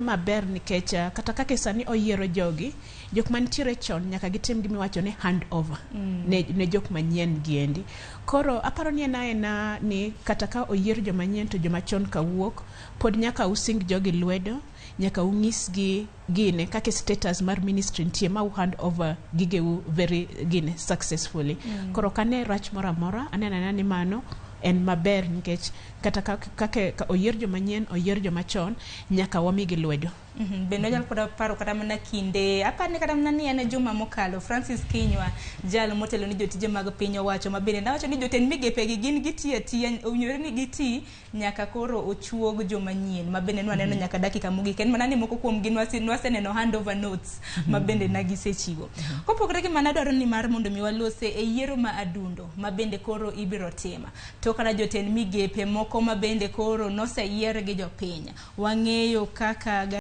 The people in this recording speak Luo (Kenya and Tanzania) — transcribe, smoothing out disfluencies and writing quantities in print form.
maber nikech kata kaka sani oyiero jogi, jok mantiere chon nyaka gitim gimiwacho ni hand over ne jok manyien giendi. Koro aparo ni ena ni kata ka oyier joma nyien to joma chon kawuok, pod nyaka using jogi lwedo, nyaka ung'isgi gine kaka status mar ministry nitie ma hand over gigeu very gine successfully. Koro kane rach moro amora anena ni mano en maber nikech kata kaka oyier joma nyien, oyier joma chon, nyaka wamigi lwedo. Bende nyalo kod paro kata mana kinde apani kata mana ni en juma mokalo Francis Kinyua jal motelo ni jotije mag piny owacho mabende nawacho ni jotend migepe gi gin giti atiya owinjore ni giti nyaka koro ochuog joma nyien mabende nwaneno nyaka dakika mogik en mana ni moko kuom gin waseneno handover notes mabende nagisechiwo. Kopogore gi mana dwaro ni mar mondo mi walose e yiero ma adundo mabende koro ibiro tima to kata jotend migepe moko mabende koro noseyier gi jopiny wang'eyo kaka